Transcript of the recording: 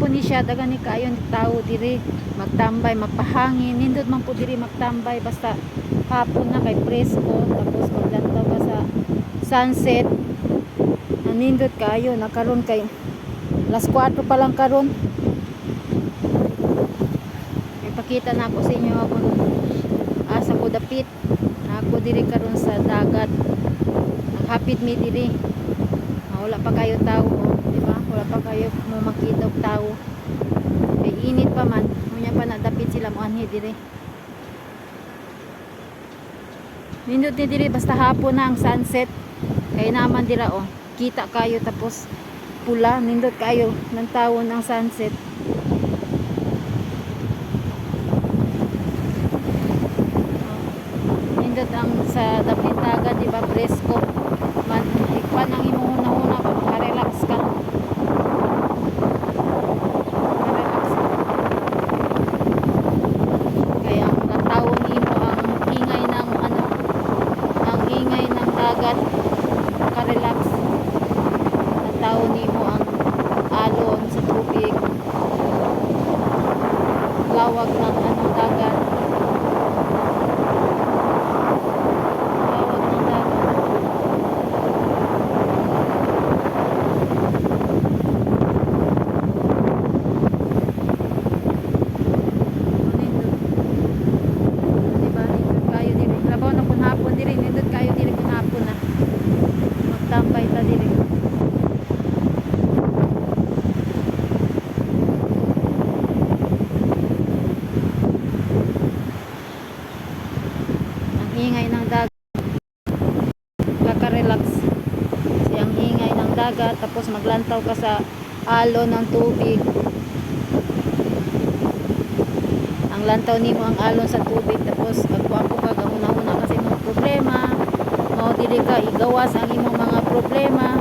hapon ni siya dagan ni kaayo ni tao diri magtambay magpahangin nindot man po diri magtambay basta hapon na kay presko tapos maglantaw ka sa sunset nindot kaayo na karon kay alas 4 pa lang karon. Ipakita na ako sa inyo ako asa ko dapit na ako diri karon sa dagat naghapit mi diri wala pa kayo tao di ba wala pa kayo mo makita og tao kay init pa man unya pa nadapit sila mo anhi diri nindot ni diri basta hapon na ang sunset kay naman dira kita kayo tapos pula nindot kayo ng tawon ang sunset. Nindot ang sa dapitaga di ba presko man ikpan ang imong hunahuna ba makarelax ka kaya ang natawon imo ang ingay ng ang ingay ng dagat makarelax natawon nimo ang alon sa tubig lawag ng dagat lawag ng dagat diba nindot kayo diri labaw na kun hapon diri nindot kayo diri kun hapon na magtambay ta diri. Ingay ng dagat kaka-relax kasi ang ingay ng dagat tapos maglantaw ka sa alon ng tubig ang lantaw nimo ang alon sa tubig tapos magkuampo ka gamuna-una kasi mga problema mao dili ka igawas ang imong mga problema